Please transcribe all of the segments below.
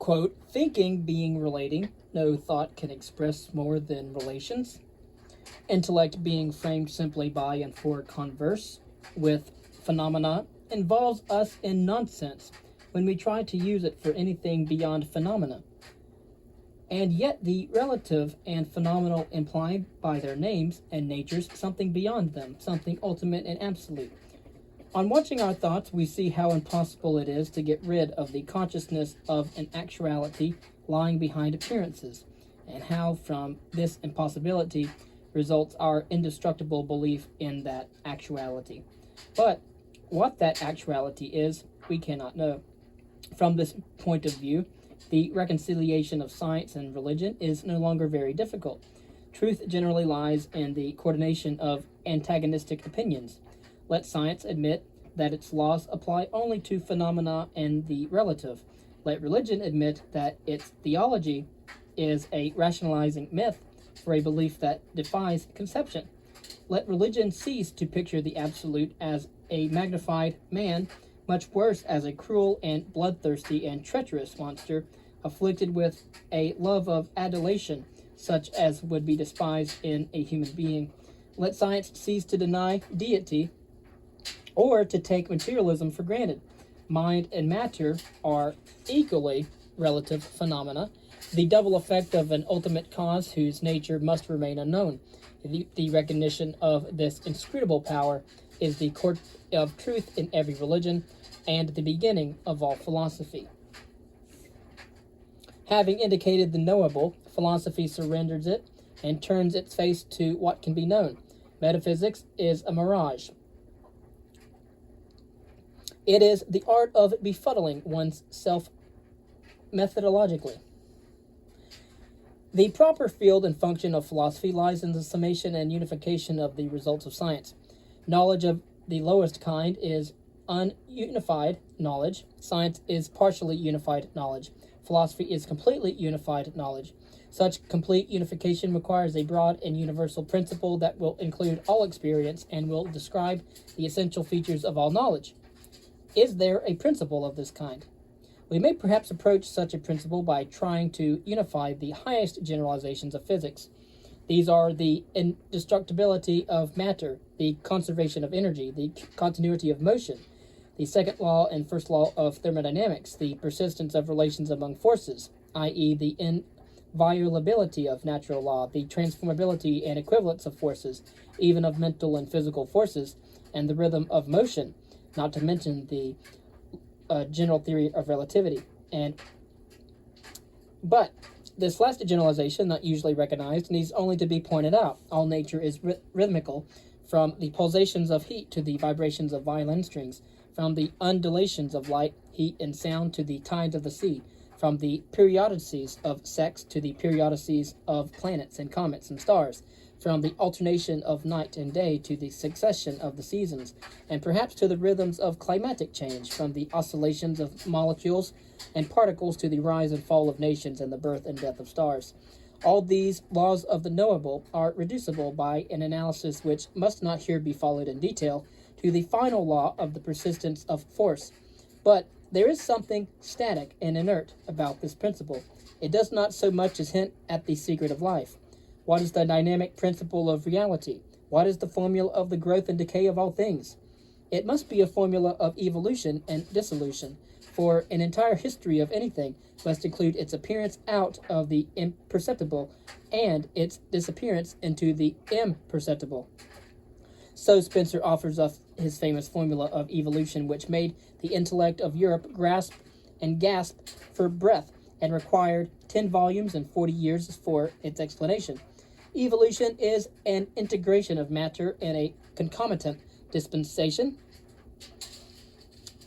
Quote, thinking being relating, no thought can express more than relations. Intellect being framed simply by and for converse with phenomena involves us in nonsense when we try to use it for anything beyond phenomena. And yet the relative and phenomenal imply by their names and natures something beyond them, something ultimate and absolute. On watching our thoughts, we see how impossible it is to get rid of the consciousness of an actuality lying behind appearances, and how from this impossibility results our indestructible belief in that actuality. But what that actuality is, we cannot know. From this point of view, the reconciliation of science and religion is no longer very difficult. Truth generally lies in the coordination of antagonistic opinions. Let science admit that its laws apply only to phenomena and the relative. Let religion admit that its theology is a rationalizing myth for a belief that defies conception. Let religion cease to picture the absolute as a magnified man, much worse as a cruel and bloodthirsty and treacherous monster, afflicted with a love of adulation, such as would be despised in a human being. Let science cease to deny deity, or to take materialism for granted. Mind and matter are equally relative phenomena, the double effect of an ultimate cause whose nature must remain unknown. The recognition of this inscrutable power is the core of truth in every religion and the beginning of all philosophy. Having indicated the knowable, philosophy surrenders it and turns its face to what can be known. Metaphysics is a mirage. It is the art of befuddling one's self methodologically. The proper field and function of philosophy lies in the summation and unification of the results of science. Knowledge of the lowest kind is ununified knowledge. Science is partially unified knowledge. Philosophy is completely unified knowledge. Such complete unification requires a broad and universal principle that will include all experience and will describe the essential features of all knowledge. Is there a principle of this kind? We may perhaps approach such a principle by trying to unify the highest generalizations of physics. These are the indestructibility of matter, the conservation of energy, the continuity of motion, the second law and first law of thermodynamics, the persistence of relations among forces, i.e. the inviolability of natural law, the transformability and equivalence of forces, even of mental and physical forces, and the rhythm of motion, not to mention the general theory of relativity. But this last generalization, not usually recognized, needs only to be pointed out. All nature is rhythmical, from the pulsations of heat to the vibrations of violin strings, from the undulations of light, heat, and sound to the tides of the sea, from the periodicities of sex to the periodicities of planets and comets and stars, from the alternation of night and day to the succession of the seasons, and perhaps to the rhythms of climatic change, from the oscillations of molecules and particles to the rise and fall of nations and the birth and death of stars. All these laws of the knowable are reducible by an analysis which must not here be followed in detail to the final law of the persistence of force. But there is something static and inert about this principle. It does not so much as hint at the secret of life. What is the dynamic principle of reality? What is the formula of the growth and decay of all things? It must be a formula of evolution and dissolution, for an entire history of anything must include its appearance out of the imperceptible and its disappearance into the imperceptible. So Spencer offers us his famous formula of evolution, which made the intellect of Europe grasp and gasp for breath and required 10 volumes and 40 years for its explanation. Evolution is an integration of matter in a concomitant dispensation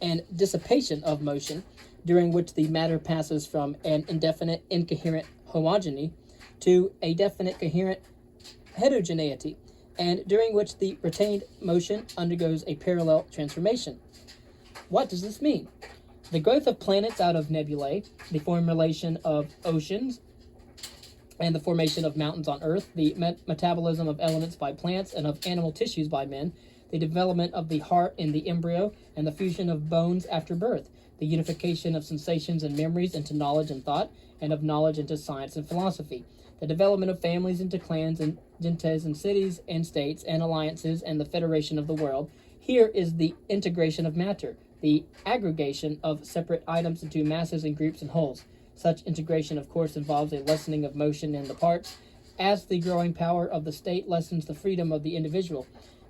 and dissipation of motion, during which the matter passes from an indefinite incoherent homogeny to a definite coherent heterogeneity, and during which the retained motion undergoes a parallel transformation. What does this mean? The growth of planets out of nebulae, the formulation of oceans, and the formation of mountains on Earth, the metabolism of elements by plants and of animal tissues by men, the development of the heart in the embryo, and the fusion of bones after birth, the unification of sensations and memories into knowledge and thought, and of knowledge into science and philosophy, the development of families into clans and gentes and cities and states and alliances, and the federation of the world. Here is the integration of matter, the aggregation of separate items into masses and groups and wholes. Such integration, of course, involves a lessening of motion in the parts, as the growing power of the state lessens the freedom of the individual.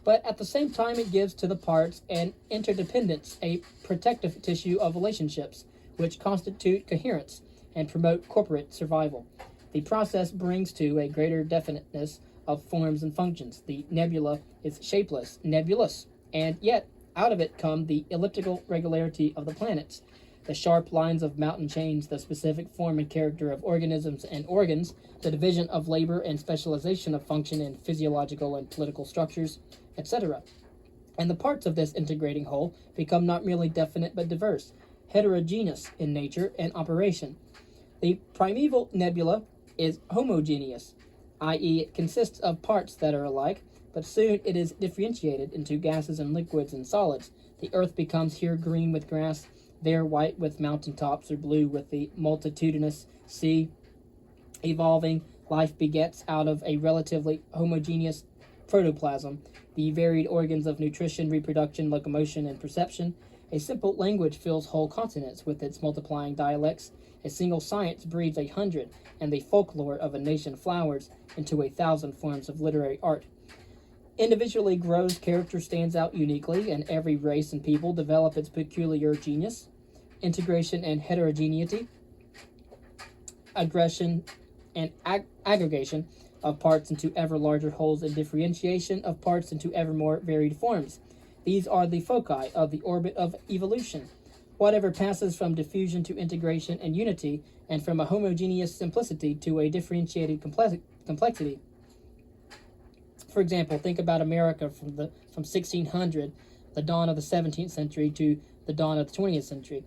But at the same time, it gives to the parts an interdependence, a protective tissue of relationships, which constitute coherence and promote corporate survival. The process brings to a greater definiteness of forms and functions. The nebula is shapeless, nebulous, and yet out of it come the elliptical regularity of the planets, the sharp lines of mountain chains, the specific form and character of organisms and organs, the division of labor and specialization of function in physiological and political structures, etc. And the parts of this integrating whole become not merely definite but diverse, heterogeneous in nature and operation. The primeval nebula is homogeneous, i.e., it consists of parts that are alike, but soon it is differentiated into gases and liquids and solids. The earth becomes here green with grass, there white with mountain tops, or blue with the multitudinous sea. Evolving, life begets out of a relatively homogeneous protoplasm the varied organs of nutrition, reproduction, locomotion, and perception. A simple language fills whole continents with its multiplying dialects. A single science breeds 100, and the folklore of a nation flowers into 1,000 forms of literary art. Individually grows, character stands out uniquely, and every race and people develop its peculiar genius. Integration and heterogeneity, aggression and aggregation of parts into ever larger wholes, and differentiation of parts into ever more varied forms. These are the foci of the orbit of evolution. Whatever passes from diffusion to integration and unity, and from a homogeneous simplicity to a differentiated complexity. For example, think about America from 1600, the dawn of the 17th century, to the dawn of the 20th century.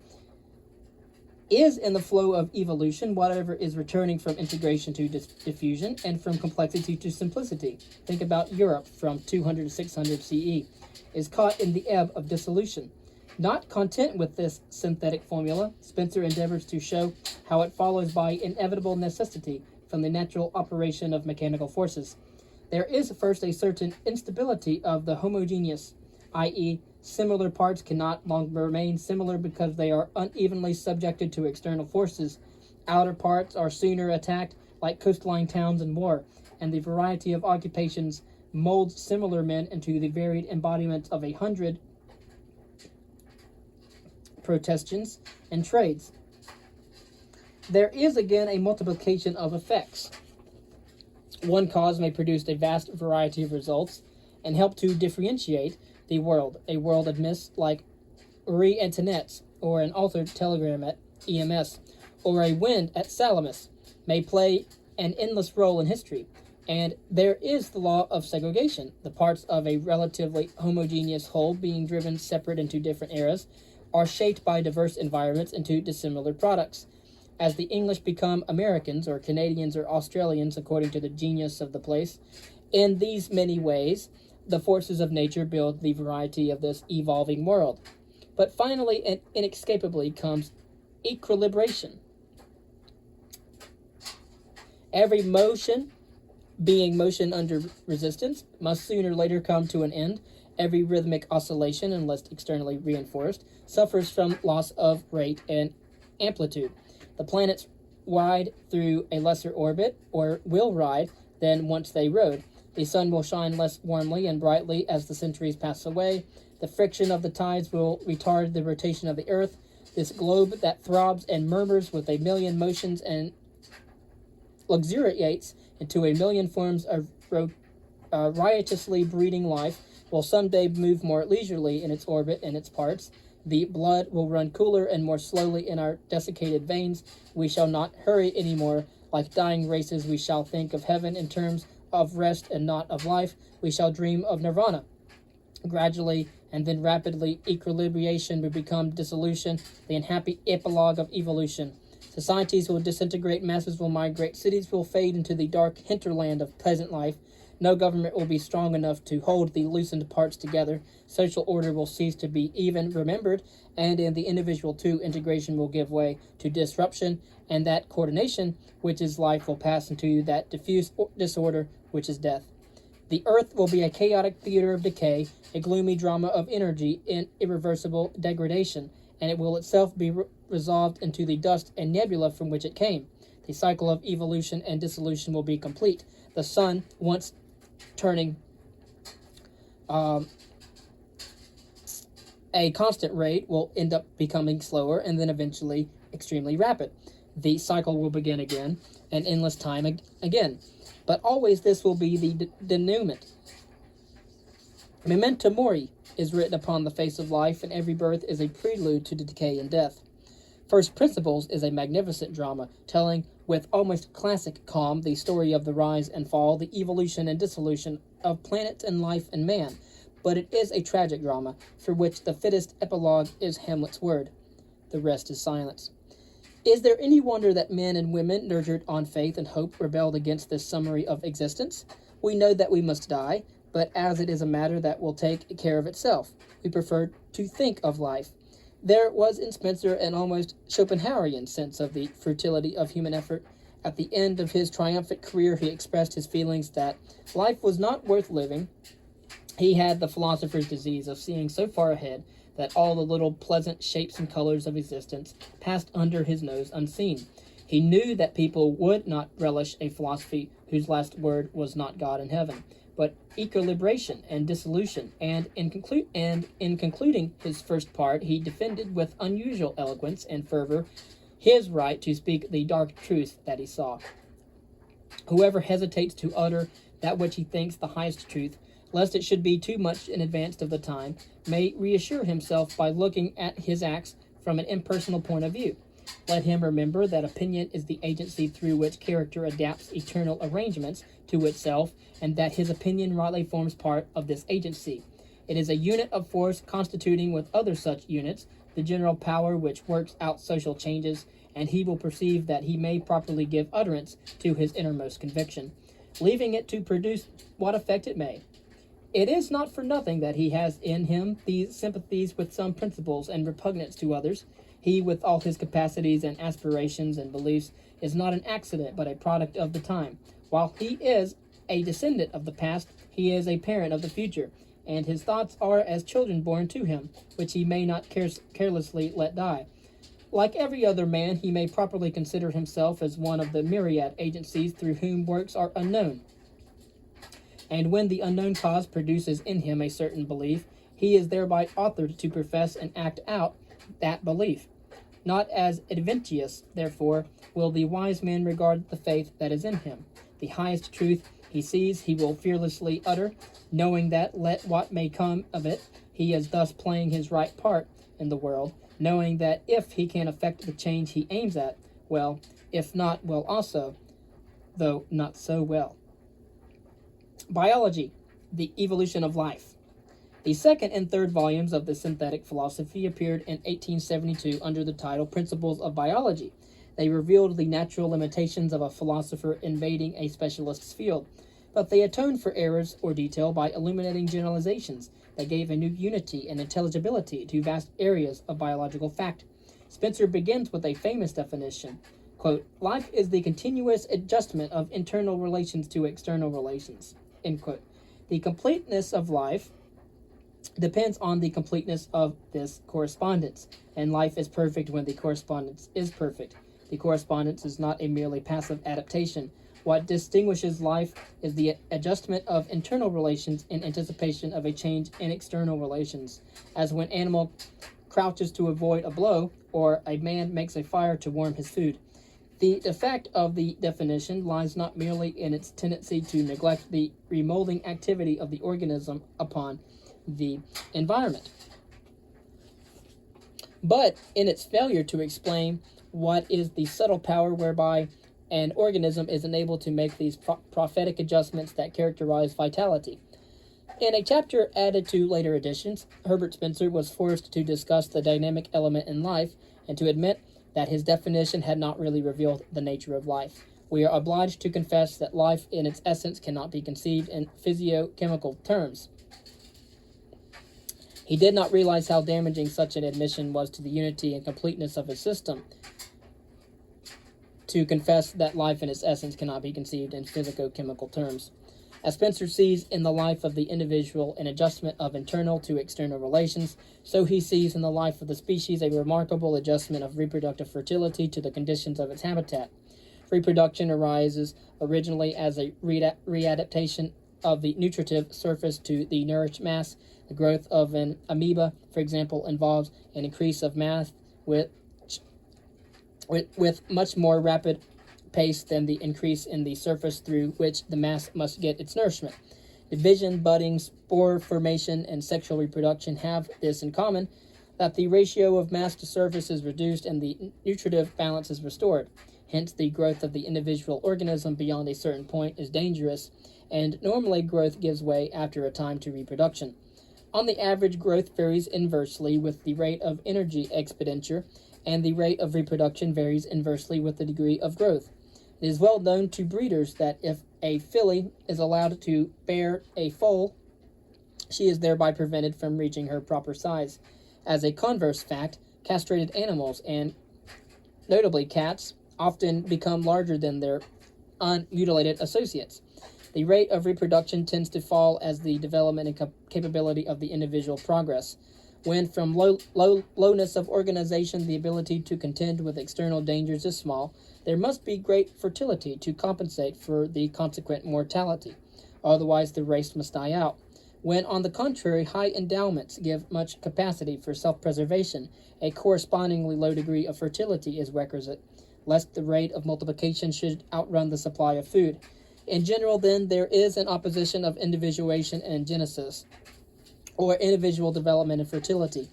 Is in the flow of evolution whatever is returning from integration to diffusion, and from complexity to simplicity. Think about Europe from 200 to 600 CE. Is caught in the ebb of dissolution. Not content with this synthetic formula, Spencer endeavors to show how it follows by inevitable necessity from the natural operation of mechanical forces. There is first a certain instability of the homogeneous, i.e., similar parts cannot long remain similar because they are unevenly subjected to external forces. Outer parts are sooner attacked, like coastline towns in war, and the variety of occupations molds similar men into the varied embodiments of 100 protestions and trades. There is again a multiplication of effects. One cause may produce a vast variety of results and help to differentiate the world. A world of mist like Marie Antoinette's, or an altered telegram at EMS, or a wind at Salamis may play an endless role in history. And there is the law of segregation. The parts of a relatively homogeneous whole, being driven separate into different eras, are shaped by diverse environments into dissimilar products. As the English become Americans, or Canadians, or Australians, according to the genius of the place, in these many ways, the forces of nature build the variety of this evolving world. But finally and inescapably comes equilibration. Every motion, being motion under resistance, must sooner or later come to an end. Every rhythmic oscillation, unless externally reinforced, suffers from loss of rate and amplitude. The planets ride through a lesser orbit, or will ride, than once they rode. The sun will shine less warmly and brightly as the centuries pass away. The friction of the tides will retard the rotation of the earth. This globe that throbs and murmurs with a million motions and luxuriates into a million forms of riotously breeding life will someday move more leisurely in its orbit and its parts. The blood will run cooler and more slowly in our desiccated veins. We shall not hurry anymore. Like dying races, we shall think of heaven in terms of rest and not of life. We shall dream of nirvana. Gradually and then rapidly, equilibration will become dissolution, the unhappy epilogue of evolution. Societies will disintegrate, masses will migrate, cities will fade into the dark hinterland of peasant life. No government will be strong enough to hold the loosened parts together. Social order will cease to be even remembered, and in the individual too, integration will give way to disruption, and that coordination, which is life, will pass into that diffuse disorder, which is death. The earth will be a chaotic theater of decay, a gloomy drama of energy in irreversible degradation, and it will itself be resolved into the dust and nebula from which it came. The cycle of evolution and dissolution will be complete. The sun, once turning a constant rate, will end up becoming slower and then eventually extremely rapid. The cycle will begin again, an endless time again. But always this will be the denouement. Memento mori is written upon the face of life, and every birth is a prelude to decay and death. First Principles is a magnificent drama, telling with almost classic calm the story of the rise and fall, the evolution and dissolution of planets and life and man. But it is a tragic drama, for which the fittest epilogue is Hamlet's word. The rest is silence. Is there any wonder that men and women, nurtured on faith and hope, rebelled against this summary of existence? We know that we must die, but as it is a matter that will take care of itself, we prefer to think of life. There was in Spencer an almost Schopenhauerian sense of the futility of human effort. At the end of his triumphant career, he expressed his feelings that life was not worth living. He had the philosopher's disease of seeing so far ahead that all the little pleasant shapes and colors of existence passed under his nose unseen. He knew that people would not relish a philosophy whose last word was not God in heaven, but equilibration and dissolution, and in concluding his first part, he defended with unusual eloquence and fervor his right to speak the dark truth that he saw. Whoever hesitates to utter that which he thinks the highest truth, lest it should be too much in advance of the time, may reassure himself by looking at his acts from an impersonal point of view. Let him remember that opinion is the agency through which character adapts eternal arrangements to itself, and that his opinion rightly forms part of this agency. It is a unit of force constituting with other such units the general power which works out social changes, and he will perceive that he may properly give utterance to his innermost conviction, leaving it to produce what effect it may. It is not for nothing that he has in him these sympathies with some principles and repugnance to others. He, with all his capacities and aspirations and beliefs, is not an accident but a product of the time. While he is a descendant of the past, he is a parent of the future, and his thoughts are as children born to him, which he may not carelessly let die. Like every other man, he may properly consider himself as one of the myriad agencies through whom works are unknown. And when the unknown cause produces in him a certain belief, he is thereby authored to profess and act out that belief. Not as adventitious, therefore, will the wise man regard the faith that is in him. The highest truth he sees he will fearlessly utter, knowing that, let what may come of it, he is thus playing his right part in the world, knowing that if he can effect the change he aims at, well; if not, well also, though not so well. Biology, the evolution of life. The second and third volumes of the Synthetic Philosophy appeared in 1872 under the title Principles of Biology. They revealed the natural limitations of a philosopher invading a specialist's field, but they atoned for errors or detail by illuminating generalizations that gave a new unity and intelligibility to vast areas of biological fact. Spencer begins with a famous definition. Quote, "Life is the continuous adjustment of internal relations to external relations." End quote. The completeness of life depends on the completeness of this correspondence, and life is perfect when the correspondence is perfect. The correspondence is not a merely passive adaptation. What distinguishes life is the adjustment of internal relations in anticipation of a change in external relations, as when an animal crouches to avoid a blow, or a man makes a fire to warm his food. The defect of the definition lies not merely in its tendency to neglect the remolding activity of the organism upon the environment, but in its failure to explain what is the subtle power whereby an organism is enabled to make these prophetic adjustments that characterize vitality. In a chapter added to later editions, Herbert Spencer was forced to discuss the dynamic element in life and to admit that his definition had not really revealed the nature of life. we are obliged to confess that life in its essence cannot be conceived in physiochemical terms. He did not realize how damaging such an admission was to the unity and completeness of his system, to confess that life in its essence cannot be conceived in physico-chemical terms. As Spencer sees in the life of the individual an adjustment of internal to external relations, so he sees in the life of the species a remarkable adjustment of reproductive fertility to the conditions of its habitat. Reproduction arises originally as a readaptation of the nutritive surface to the nourished mass. The growth of an amoeba, for example, involves an increase of mass with much more rapid pace than the increase in the surface through which the mass must get its nourishment. Division, budding, spore formation, and sexual reproduction have this in common, that the ratio of mass to surface is reduced and the nutritive balance is restored. Hence, the growth of the individual organism beyond a certain point is dangerous, and normally growth gives way after a time to reproduction. On the average, growth varies inversely with the rate of energy expenditure, and the rate of reproduction varies inversely with the degree of growth. It is well known to breeders that if a filly is allowed to bear a foal, she is thereby prevented from reaching her proper size. As a converse fact, castrated animals, and notably cats, often become larger than their unmutilated associates. The rate of reproduction tends to fall as the development and capability of the individual progress. When from lowness of organization the ability to contend with external dangers is small, there must be great fertility to compensate for the consequent mortality. Otherwise the race must die out. When, on the contrary, high endowments give much capacity for self-preservation, a correspondingly low degree of fertility is requisite, lest the rate of multiplication should outrun the supply of food. In general, then, there is an opposition of individuation and genesis, or individual development and fertility.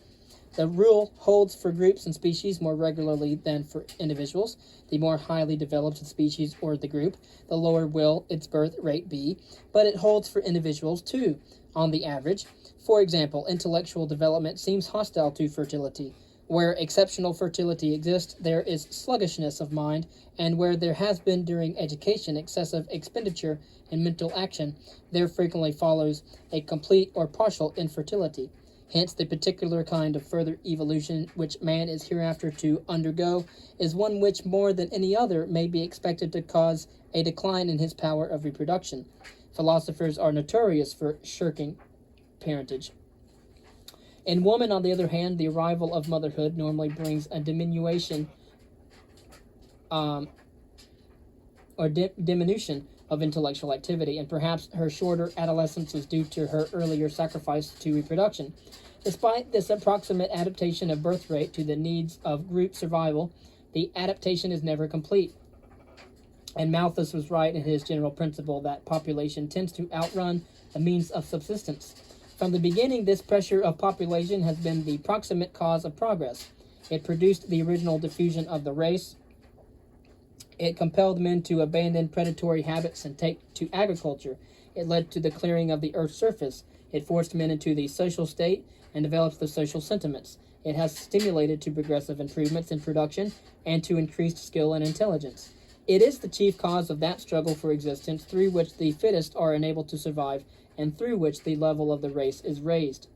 The rule holds for groups and species more regularly than for individuals. The more highly developed the species or the group, the lower will its birth rate be, but it holds for individuals too, on the average. For example, intellectual development seems hostile to fertility. Where exceptional fertility exists, there is sluggishness of mind, and where there has been during education excessive expenditure in mental action, there frequently follows a complete or partial infertility. Hence, the particular kind of further evolution which man is hereafter to undergo is one which, more than any other, may be expected to cause a decline in his power of reproduction. Philosophers are notorious for shirking parentage. In woman, on the other hand, the arrival of motherhood normally brings a diminution diminution of intellectual activity, and perhaps her shorter adolescence is due to her earlier sacrifice to reproduction. Despite this approximate adaptation of birth rate to the needs of group survival, the adaptation is never complete. And Malthus was right in his general principle that population tends to outrun the means of subsistence. From the beginning, this pressure of population has been the proximate cause of progress. It produced the original diffusion of the race. It compelled men to abandon predatory habits and take to agriculture. It led to the clearing of the earth's surface. It forced men into the social state and developed the social sentiments. It has stimulated to progressive improvements in production and to increased skill and intelligence. It is the chief cause of that struggle for existence through which the fittest are enabled to survive and through which the level of the race is raised.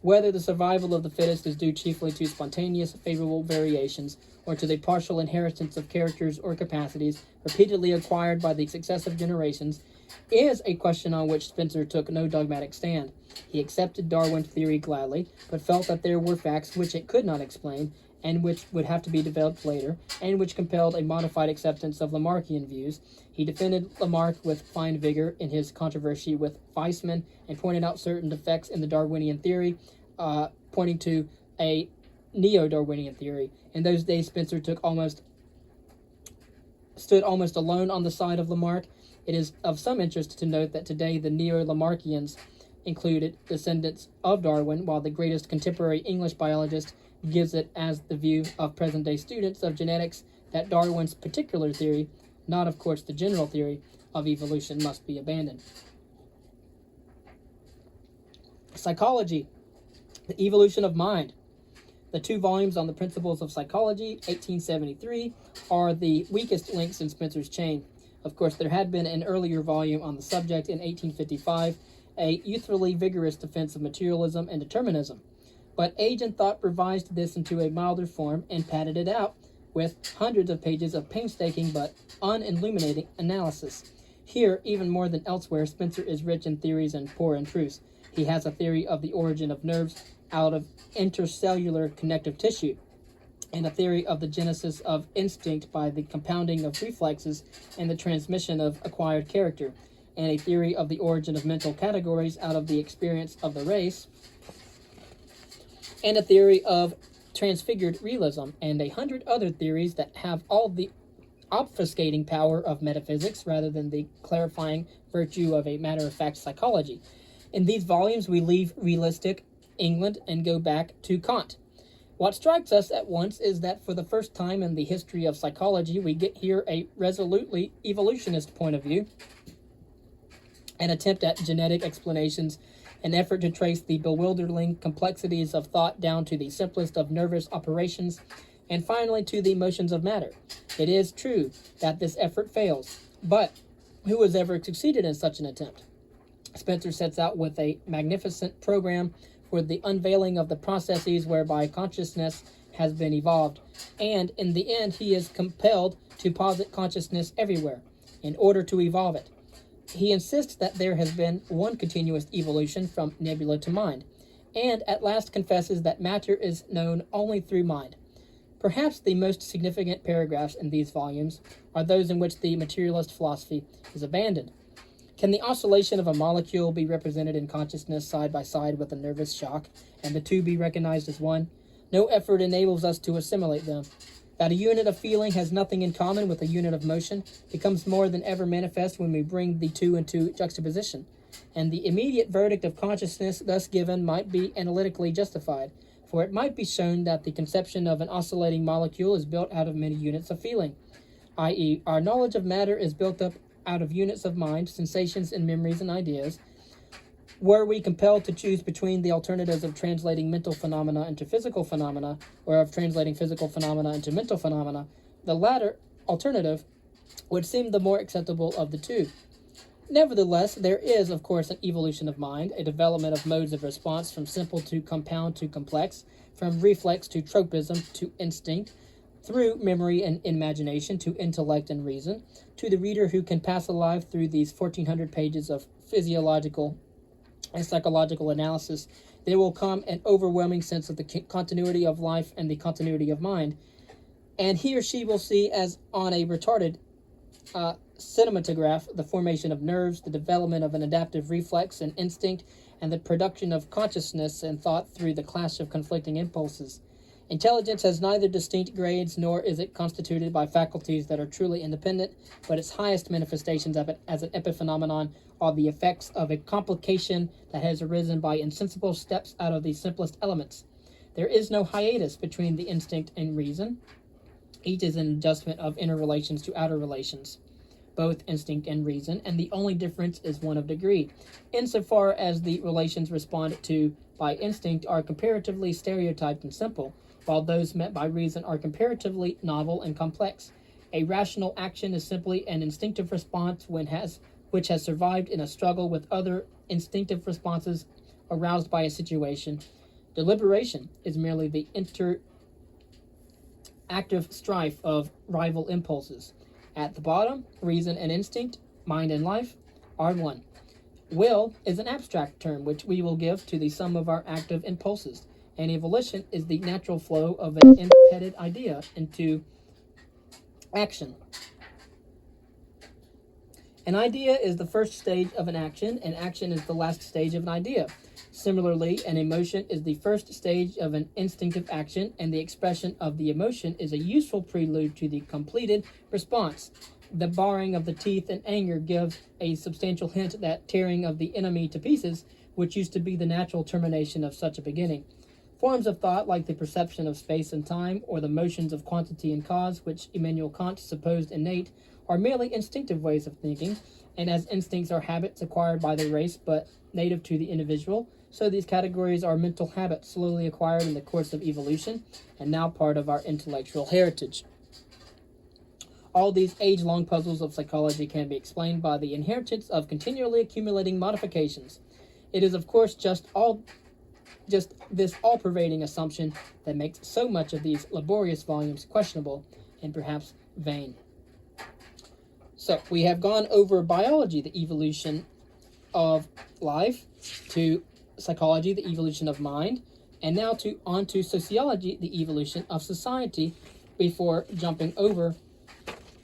Whether the survival of the fittest is due chiefly to spontaneous, favorable variations, or to the partial inheritance of characters or capacities repeatedly acquired by the successive generations, is a question on which Spencer took no dogmatic stand. He accepted Darwin's theory gladly, but felt that there were facts which it could not explain, and which would have to be developed later, and which compelled a modified acceptance of Lamarckian views. He defended Lamarck with fine vigor in his controversy with Weismann, and pointed out certain defects in the Darwinian theory, pointing to a neo-Darwinian theory. In those days, Spencer stood almost alone on the side of Lamarck. It is of some interest to note that today the neo-Lamarckians included descendants of Darwin, while the greatest contemporary English biologist gives it as the view of present-day students of genetics that Darwin's particular theory, not of course the general theory of evolution, must be abandoned. Psychology, the evolution of mind. The 2 volumes on the Principles of Psychology, 1873, are the weakest links in Spencer's chain. Of course, there had been an earlier volume on the subject in 1855, a youthfully vigorous defense of materialism and determinism. But Age and Thought revised this into a milder form and padded it out with hundreds of pages of painstaking but unilluminating analysis. Here, even more than elsewhere, Spencer is rich in theories and poor in truths. He has a theory of the origin of nerves out of intercellular connective tissue, and a theory of the genesis of instinct by the compounding of reflexes and the transmission of acquired character, and a theory of the origin of mental categories out of the experience of the race, and a theory of transfigured realism, and 100 other theories that have all the obfuscating power of metaphysics rather than the clarifying virtue of a matter-of-fact psychology. In these volumes, we leave realistic England and go back to Kant. What strikes us at once is that for the first time in the history of psychology, we get here a resolutely evolutionist point of view, an attempt at genetic explanations, an effort to trace the bewildering complexities of thought down to the simplest of nervous operations, and finally to the motions of matter. It is true that this effort fails, but who has ever succeeded in such an attempt? Spencer sets out with a magnificent program for the unveiling of the processes whereby consciousness has been evolved, and in the end he is compelled to posit consciousness everywhere in order to evolve it. He insists that there has been one continuous evolution from nebula to mind, and at last confesses that matter is known only through mind. Perhaps the most significant paragraphs in these volumes are those in which the materialist philosophy is abandoned. Can the oscillation of a molecule be represented in consciousness side by side with a nervous shock, and the two be recognized as one? No effort enables us to assimilate them. That a unit of feeling has nothing in common with a unit of motion becomes more than ever manifest when we bring the two into juxtaposition, and the immediate verdict of consciousness thus given might be analytically justified, for it might be shown that the conception of an oscillating molecule is built out of many units of feeling, i.e., our knowledge of matter is built up out of units of mind, sensations and memories and ideas. Were we compelled to choose between the alternatives of translating mental phenomena into physical phenomena, or of translating physical phenomena into mental phenomena, the latter alternative would seem the more acceptable of the two. Nevertheless, there is, of course, an evolution of mind, a development of modes of response from simple to compound to complex, from reflex to tropism to instinct, through memory and imagination to intellect and reason. To the reader who can pass alive through these 1,400 pages of physiological and psychological analysis, there will come an overwhelming sense of the continuity of life and the continuity of mind, and he or she will see as on a retarded cinematograph the formation of nerves, the development of an adaptive reflex and instinct, and the production of consciousness and thought through the clash of conflicting impulses. Intelligence has neither distinct grades nor is it constituted by faculties that are truly independent, but its highest manifestations of it as an epiphenomenon are the effects of a complication that has arisen by insensible steps out of the simplest elements. There is no hiatus between the instinct and reason. Each is an adjustment of inner relations to outer relations, both instinct and reason, and the only difference is one of degree, insofar as the relations responded to by instinct are comparatively stereotyped and simple, while those met by reason are comparatively novel and complex. A rational action is simply an instinctive response which has survived in a struggle with other instinctive responses aroused by a situation. Deliberation is merely the interactive strife of rival impulses. At the bottom, reason and instinct, mind and life, are one. Will is an abstract term which we will give to the sum of our active impulses, and volition is the natural flow of an impeded idea into action. An idea is the first stage of an action, and action is the last stage of an idea. Similarly, an emotion is the first stage of an instinctive action, and the expression of the emotion is a useful prelude to the completed response. The baring of the teeth in anger gives a substantial hint that tearing of the enemy to pieces, which used to be the natural termination of such a beginning. Forms of thought like the perception of space and time, or the motions of quantity and cause, which Immanuel Kant supposed innate, are merely instinctive ways of thinking, and as instincts are habits acquired by the race but native to the individual, So these categories are mental habits slowly acquired in the course of evolution and now part of our intellectual heritage. All these age-long puzzles of psychology can be explained by the inheritance of continually accumulating modifications. It is, of course, just this all-pervading assumption that makes so much of these laborious volumes questionable and perhaps vain. So we have gone over biology, the evolution of life, to psychology, the evolution of mind, and now on to sociology, the evolution of society, before jumping over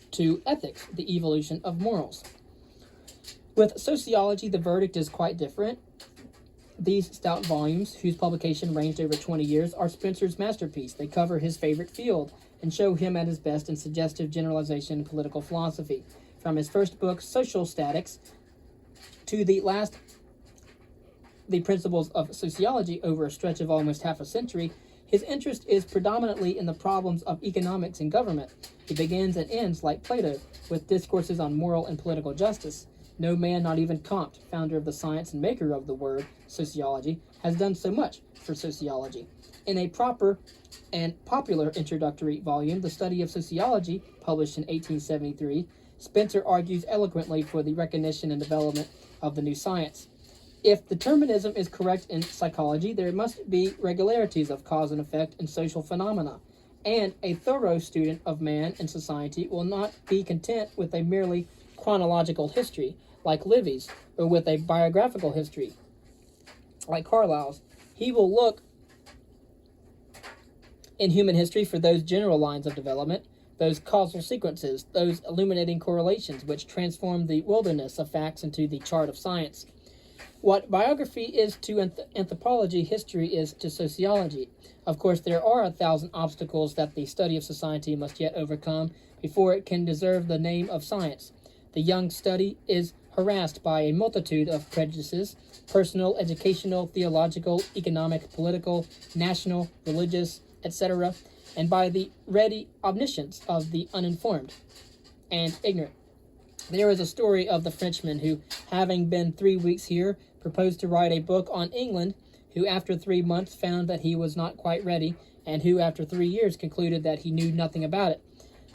to ethics, the evolution of morals. With sociology, the verdict is quite different. These stout volumes, whose publication ranged over 20 years, are Spencer's masterpiece. They cover his favorite field and show him at his best in suggestive generalization in political philosophy. From his first book, Social Statics, to the last, The Principles of Sociology, over a stretch of almost half a century, his interest is predominantly in the problems of economics and government. He begins and ends, like Plato, with discourses on moral and political justice. No man, not even Comte, founder of the science and maker of the word sociology, has done so much for sociology. In a proper and popular introductory volume, The Study of Sociology, published in 1873, Spencer argues eloquently for the recognition and development of the new science. If determinism is correct in psychology, there must be regularities of cause and effect in social phenomena, and a thorough student of man and society will not be content with a merely chronological history, like Livy's, or with a biographical history, like Carlyle's. He will look in human history for those general lines of development, those causal sequences, those illuminating correlations which transform the wilderness of facts into the chart of science. What biography is to anthropology, history is to sociology. Of course, there are 1,000 obstacles that the study of society must yet overcome before it can deserve the name of science. The young study is harassed by a multitude of prejudices, personal, educational, theological, economic, political, national, religious, etc., and by the ready omniscience of the uninformed and ignorant. There is a story of the Frenchman who, having been 3 weeks here, proposed to write a book on England, who after 3 months found that he was not quite ready, and who after 3 years concluded that he knew nothing about it.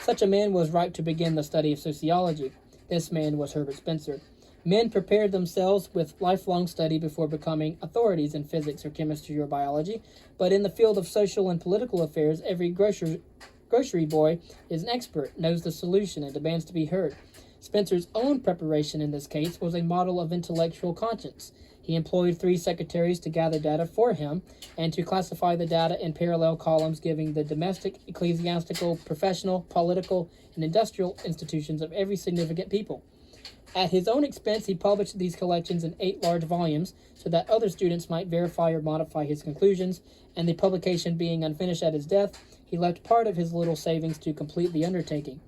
Such a man was ripe to begin the study of sociology. This man was Herbert Spencer. Men prepared themselves with lifelong study before becoming authorities in physics or chemistry or biology, but in the field of social and political affairs, every grocery boy is an expert, knows the solution, and demands to be heard. Spencer's own preparation in this case was a model of intellectual conscience. He employed 3 secretaries to gather data for him and to classify the data in parallel columns, giving the domestic, ecclesiastical, professional, political, and industrial institutions of every significant people. At his own expense, he published these collections in 8 large volumes so that other students might verify or modify his conclusions, and the publication being unfinished at his death, he left part of his little savings to complete the undertaking.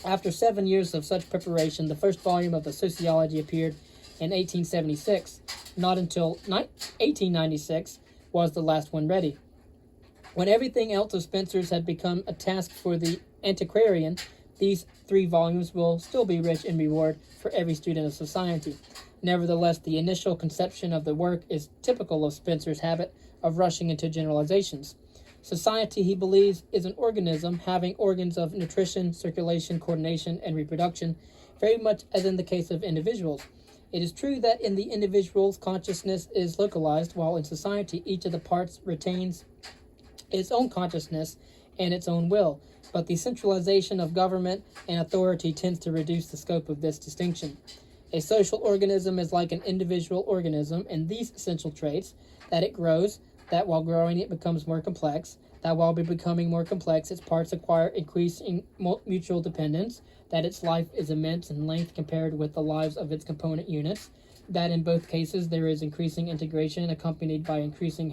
After 7 years of such preparation, the first volume of the Sociology appeared in 1876. Not until 1896 was the last one ready. When everything else of Spencer's had become a task for the antiquarian, these 3 volumes will still be rich in reward for every student of society. Nevertheless, the initial conception of the work is typical of Spencer's habit of rushing into generalizations. Society, he believes, is an organism having organs of nutrition, circulation, coordination, and reproduction, very much as in the case of individuals. It is true that in the individual's consciousness is localized, while in society each of the parts retains its own consciousness and its own will, but the centralization of government and authority tends to reduce the scope of this distinction. A social organism is like an individual organism in these essential traits: that it grows, that while growing it becomes more complex, that while becoming more complex its parts acquire increasing mutual dependence, that its life is immense in length compared with the lives of its component units, that in both cases there is increasing integration accompanied by increasing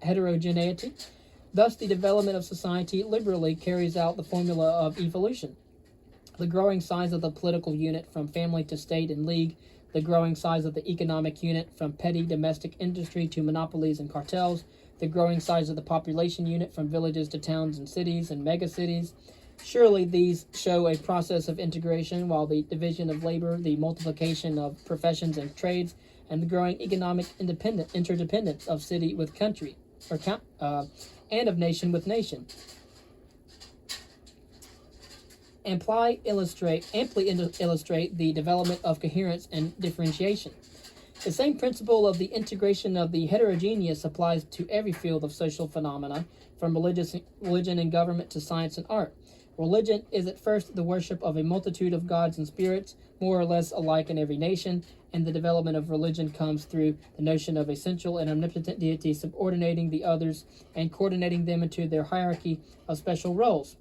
heterogeneity. Thus, the development of society liberally carries out the formula of evolution. The growing size of the political unit from family to state and league, the growing size of the economic unit from petty domestic industry to monopolies and cartels, the growing size of the population unit from villages to towns and cities and megacities. Surely these show a process of integration, while the division of labor, the multiplication of professions and trades, and the growing economic interdependence of city with country, and of nation with nation. Amply illustrate the development of coherence and differentiation. The same principle of the integration of the heterogeneous applies to every field of social phenomena, from religion and government to science and art. Religion is at first the worship of a multitude of gods and spirits, more or less alike in every nation, and the development of religion comes through the notion of a central and omnipotent deity subordinating the others and coordinating them into their hierarchy of special roles.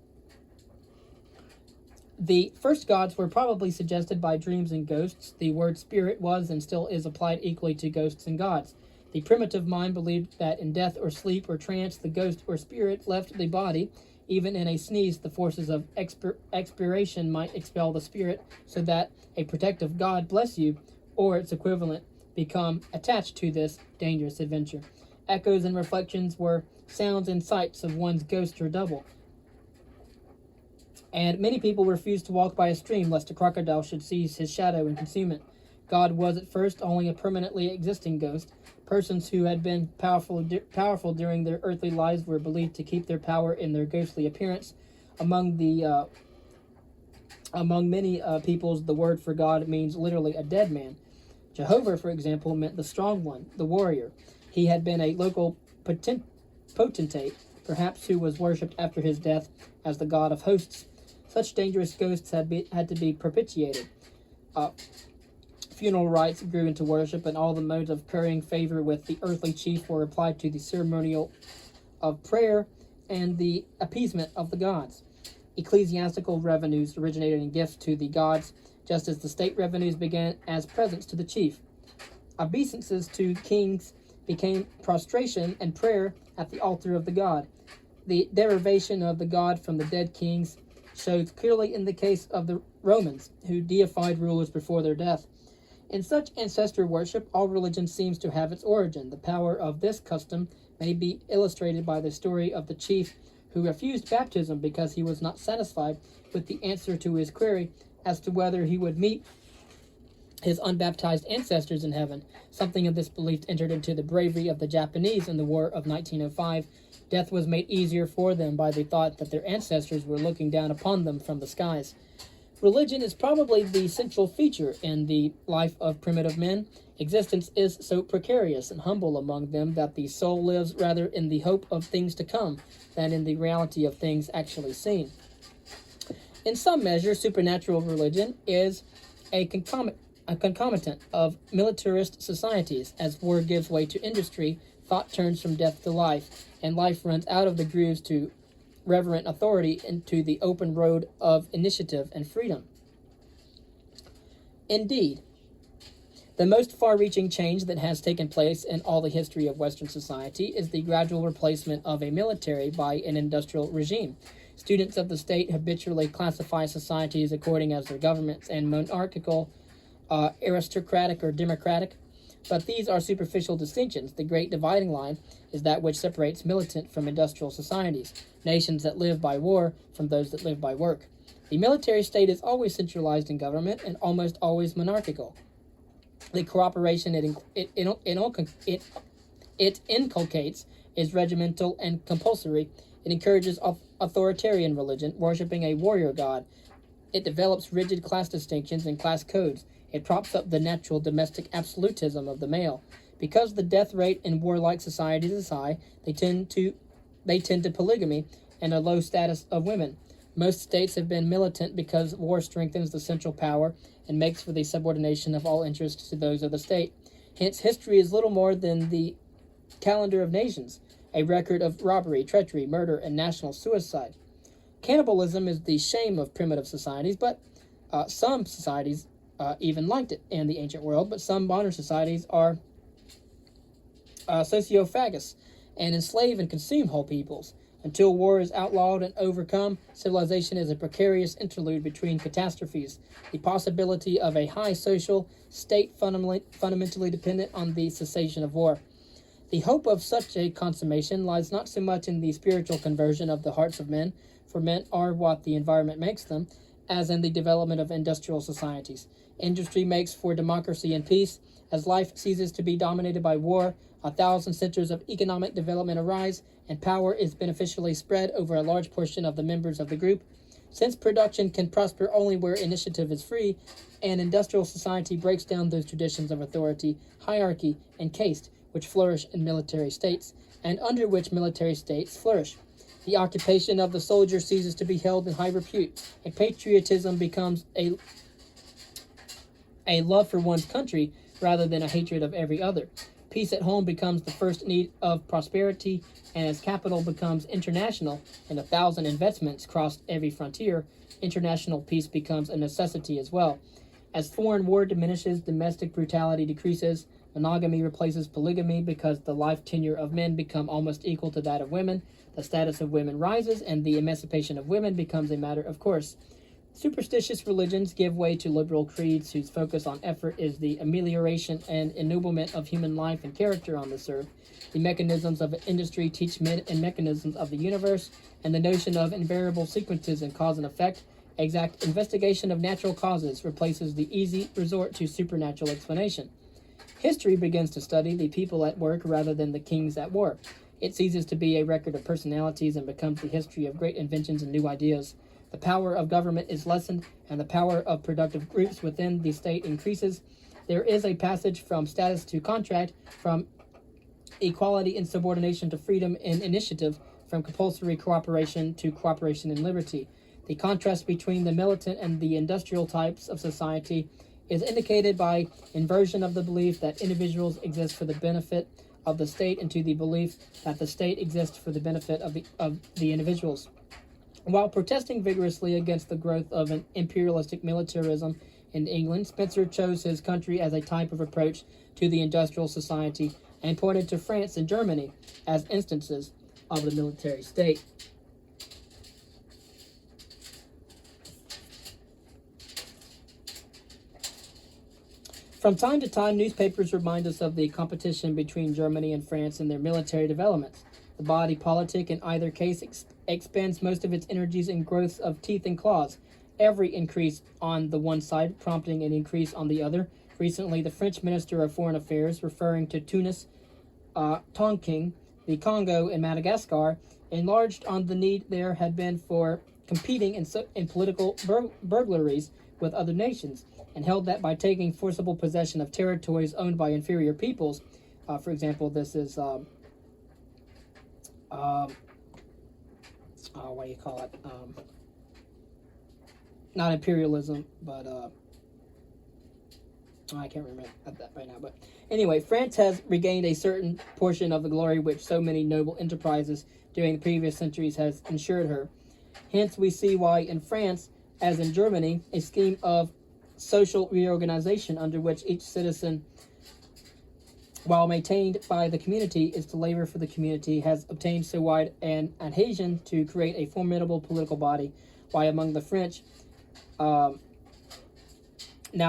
The first gods were probably suggested by dreams and ghosts. The word spirit was and still is applied equally to ghosts and gods. The primitive mind believed that in death or sleep or trance, the ghost or spirit left the body. Even in a sneeze, the forces of expiration might expel the spirit, so that a protective God bless you, or its equivalent, become attached to this dangerous adventure. Echoes and reflections were sounds and sights of one's ghost or double. And many people refused to walk by a stream lest a crocodile should seize his shadow and consume it. God was at first only a permanently existing ghost. Persons who had been powerful during their earthly lives were believed to keep their power in their ghostly appearance. Among many peoples, the word for God means literally a dead man. Jehovah, for example, meant the strong one, the warrior. He had been a local potentate, perhaps, who was worshipped after his death as the god of hosts. Such dangerous ghosts had to be propitiated. Funeral rites grew into worship, and all the modes of currying favor with the earthly chief were applied to the ceremonial of prayer and the appeasement of the gods. Ecclesiastical revenues originated in gifts to the gods, just as the state revenues began as presents to the chief. Obeisances to kings became prostration and prayer at the altar of the god. The derivation of the god from the dead kings shows clearly in the case of the Romans, who deified rulers before their death. In such ancestor worship, all religion seems to have its origin. The power of this custom may be illustrated by the story of the chief who refused baptism because he was not satisfied with the answer to his query as to whether he would meet his unbaptized ancestors in heaven. Something of this belief entered into the bravery of the Japanese in the War of 1905. Death was made easier for them by the thought that their ancestors were looking down upon them from the skies. Religion is probably the central feature in the life of primitive men. Existence is so precarious and humble among them that the soul lives rather in the hope of things to come than in the reality of things actually seen. In some measure, supernatural religion is a concomitant of militarist societies. As war gives way to industry, thought turns from death to life, and life runs out of the grooves to reverent authority into the open road of initiative and freedom. Indeed, the most far-reaching change that has taken place in all the history of Western society is the gradual replacement of a military by an industrial regime. Students of the state habitually classify societies according as their governments and monarchical, aristocratic, or democratic. But these are superficial distinctions. The great dividing line is that which separates militant from industrial societies, nations that live by war from those that live by work. The military state is always centralized in government and almost always monarchical. The cooperation it inculcates is regimental and compulsory. It encourages authoritarian religion, worshipping a warrior god. It develops rigid class distinctions and class codes. It props up the natural domestic absolutism of the male. Because the death rate in warlike societies is high, they tend to polygamy and a low status of women. Most states have been militant because war strengthens the central power and makes for the subordination of all interests to those of the state. Hence, history is little more than the calendar of nations, a record of robbery, treachery, murder, and national suicide. Cannibalism is the shame of primitive societies, but some societies even liked it in the ancient world, but some modern societies are sociophagous and enslave and consume whole peoples. Until war is outlawed and overcome, civilization is a precarious interlude between catastrophes. The possibility of a high social state fundamentally dependent on the cessation of war. The hope of such a consummation lies not so much in the spiritual conversion of the hearts of men, for men are what the environment makes them, as in the development of industrial societies. Industry makes for democracy and peace, As life ceases to be dominated by war, 1,000 centers of economic development arise, and power is beneficially spread over a large portion of the members of the group. Since production can prosper only where initiative is free, an industrial society breaks down those traditions of authority, hierarchy, and caste which flourish in military states, and under which military states flourish. The occupation of the soldier ceases to be held in high repute, and patriotism becomes a love for one's country rather than a hatred of every other. Peace at home becomes the first need of prosperity, and as capital becomes international and 1,000 investments cross every frontier, international peace becomes a necessity as well. As foreign war diminishes, domestic brutality decreases, monogamy replaces polygamy because the life tenure of men become almost equal to that of women, the status of women rises, and the emancipation of women becomes a matter of course. Superstitious religions give way to liberal creeds whose focus on effort is the amelioration and ennoblement of human life and character on this earth. The mechanisms of industry teach men and mechanisms of the universe, and the notion of invariable sequences in cause and effect, exact investigation of natural causes, replaces the easy resort to supernatural explanation. History begins to study the people at work rather than the kings at war. It ceases to be a record of personalities and becomes the history of great inventions and new ideas. The power of government is lessened, and the power of productive groups within the state increases. There is a passage from status to contract, from equality and subordination to freedom and initiative, from compulsory cooperation to cooperation and liberty. The contrast between the militant and the industrial types of society is indicated by inversion of the belief that individuals exist for the benefit of the state into the belief that the state exists for the benefit of the individuals. While protesting vigorously against the growth of an imperialistic militarism in England, Spencer chose his country as a type of approach to the industrial society and pointed to France and Germany as instances of the military state. From time to time, newspapers remind us of the competition between Germany and France in their military developments. The body politic in either case expends most of its energies in growths of teeth and claws, every increase on the one side prompting an increase on the other. Recently, the French Minister of Foreign Affairs, referring to Tunis, Tonkin, the Congo, and Madagascar, enlarged on the need there had been for competing in political burglaries with other nations, and held that by taking forcible possession of territories owned by inferior peoples, for example, this is what do you call it? Not imperialism, but I can't remember that right now. But anyway, France has regained a certain portion of the glory which so many noble enterprises during the previous centuries has ensured her. Hence, we see why in France, as in Germany, a scheme of social reorganization under which each citizen, while maintained by the community, is to labor for the community, has obtained so wide an adhesion to create a formidable political body, why among the French, now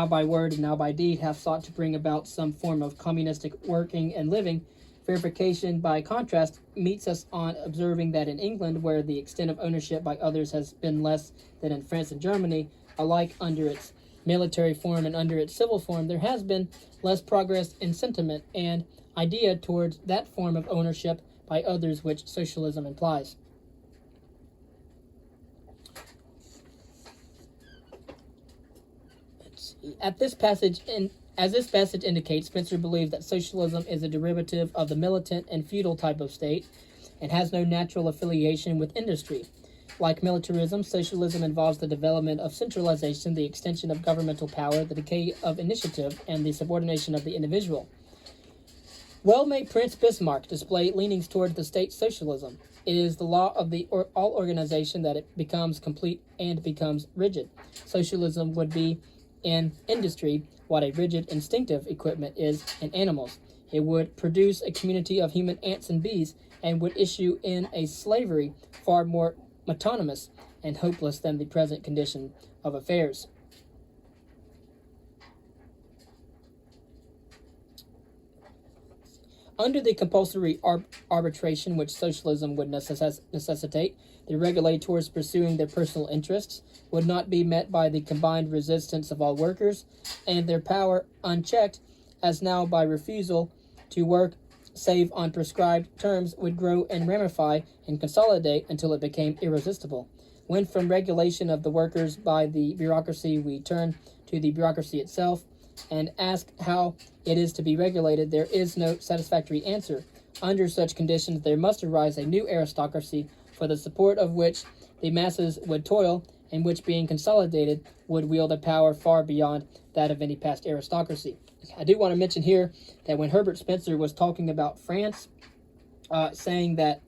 by word and now by deed, have sought to bring about some form of communistic working and living. Verification, by contrast, meets us on observing that in England, where the extent of ownership by others has been less than in France and Germany, alike under its military form and under its civil form, there has been less progress in sentiment and idea towards that form of ownership by others which socialism implies. As this passage indicates, Spencer believes that socialism is a derivative of the militant and feudal type of state and has no natural affiliation with industry. Like militarism, socialism involves the development of centralization, the extension of governmental power, the decay of initiative, and the subordination of the individual. Well may Prince Bismarck display leanings toward the state socialism. It is the law of all organization that it becomes complete and becomes rigid. Socialism would be in industry what a rigid instinctive equipment is in animals. It would produce a community of human ants and bees and would issue in a slavery far more monotonous and hopeless than the present condition of affairs. Under the compulsory arbitration which socialism would necessitate, the regulators pursuing their personal interests would not be met by the combined resistance of all workers, and their power unchecked as now by refusal to work save on prescribed terms would grow and ramify and consolidate until it became irresistible. When from regulation of the workers by the bureaucracy we turn to the bureaucracy itself and ask how it is to be regulated, there is no satisfactory answer. Under such conditions, there must arise a new aristocracy for the support of which the masses would toil, and which, being consolidated, would wield a power far beyond that of any past aristocracy. I do want to mention here that when Herbert Spencer was talking about France, saying that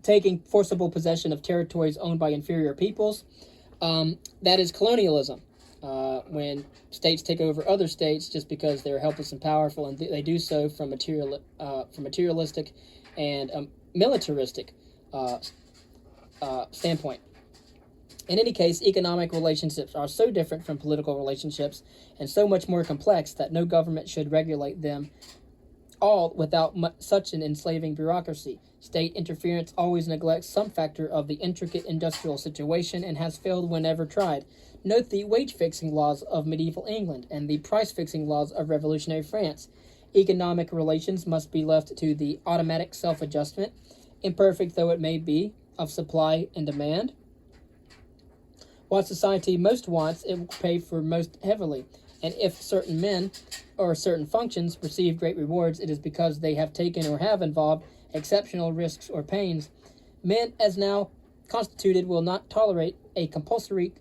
taking forcible possession of territories owned by inferior peoples, that is colonialism. When states take over other states just because they're helpless and powerful, and they do so from materialistic and militaristic standpoint. In any case, economic relationships are so different from political relationships and so much more complex that no government should regulate them all without such an enslaving bureaucracy. State interference always neglects some factor of the intricate industrial situation and has failed whenever tried. Note the wage-fixing laws of medieval England and the price-fixing laws of revolutionary France. Economic relations must be left to the automatic self-adjustment, imperfect though it may be, of supply and demand. What society most wants, it will pay for most heavily. And if certain men or certain functions receive great rewards, it is because they have taken or have involved exceptional risks or pains. Men, as now constituted, will not tolerate a compulsory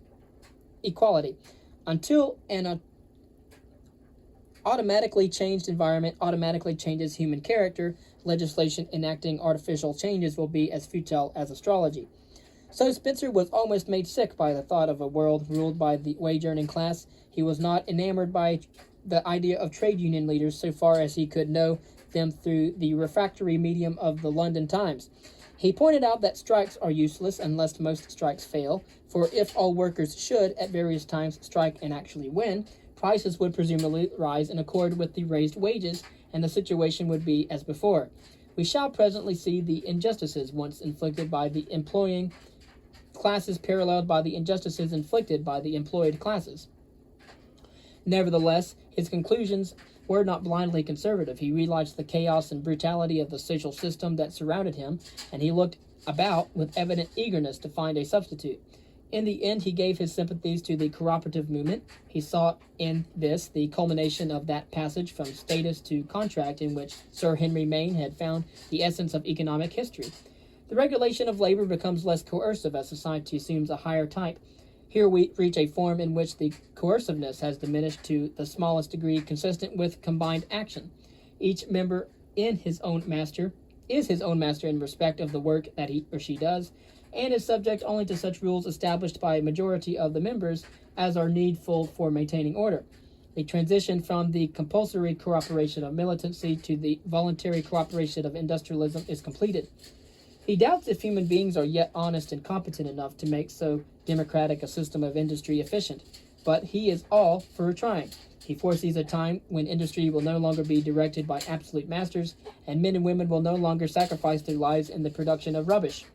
equality until an automatically changed environment automatically changes human character. Legislation enacting artificial changes will be as futile as astrology. So Spencer was almost made sick by the thought of a world ruled by the wage-earning class. He was not enamored by the idea of trade union leaders so far as he could know them through the refractory medium of the London Times. He pointed out that strikes are useless unless most strikes fail, for if all workers should, at various times, strike and actually win, prices would presumably rise in accord with the raised wages, and the situation would be as before. We shall presently see the injustices once inflicted by the employing classes paralleled by the injustices inflicted by the employed classes. Nevertheless, his conclusions were not blindly conservative. He realized the chaos and brutality of the social system that surrounded him, and he looked about with evident eagerness to find a substitute. In the end, he gave his sympathies to the cooperative movement. He saw in this the culmination of that passage from status to contract in which Sir Henry Maine had found the essence of economic history. The regulation of labor becomes less coercive as society assumes a higher type. Here we reach a form in which the coerciveness has diminished to the smallest degree consistent with combined action. Each member is his own master in respect of the work that he or she does, and is subject only to such rules established by a majority of the members as are needful for maintaining order. The transition from the compulsory cooperation of militancy to the voluntary cooperation of industrialism is completed. He doubts if human beings are yet honest and competent enough to make so democratic a system of industry efficient, but he is all for trying. He foresees a time when industry will no longer be directed by absolute masters, and men and women will no longer sacrifice their lives in the production of rubbish.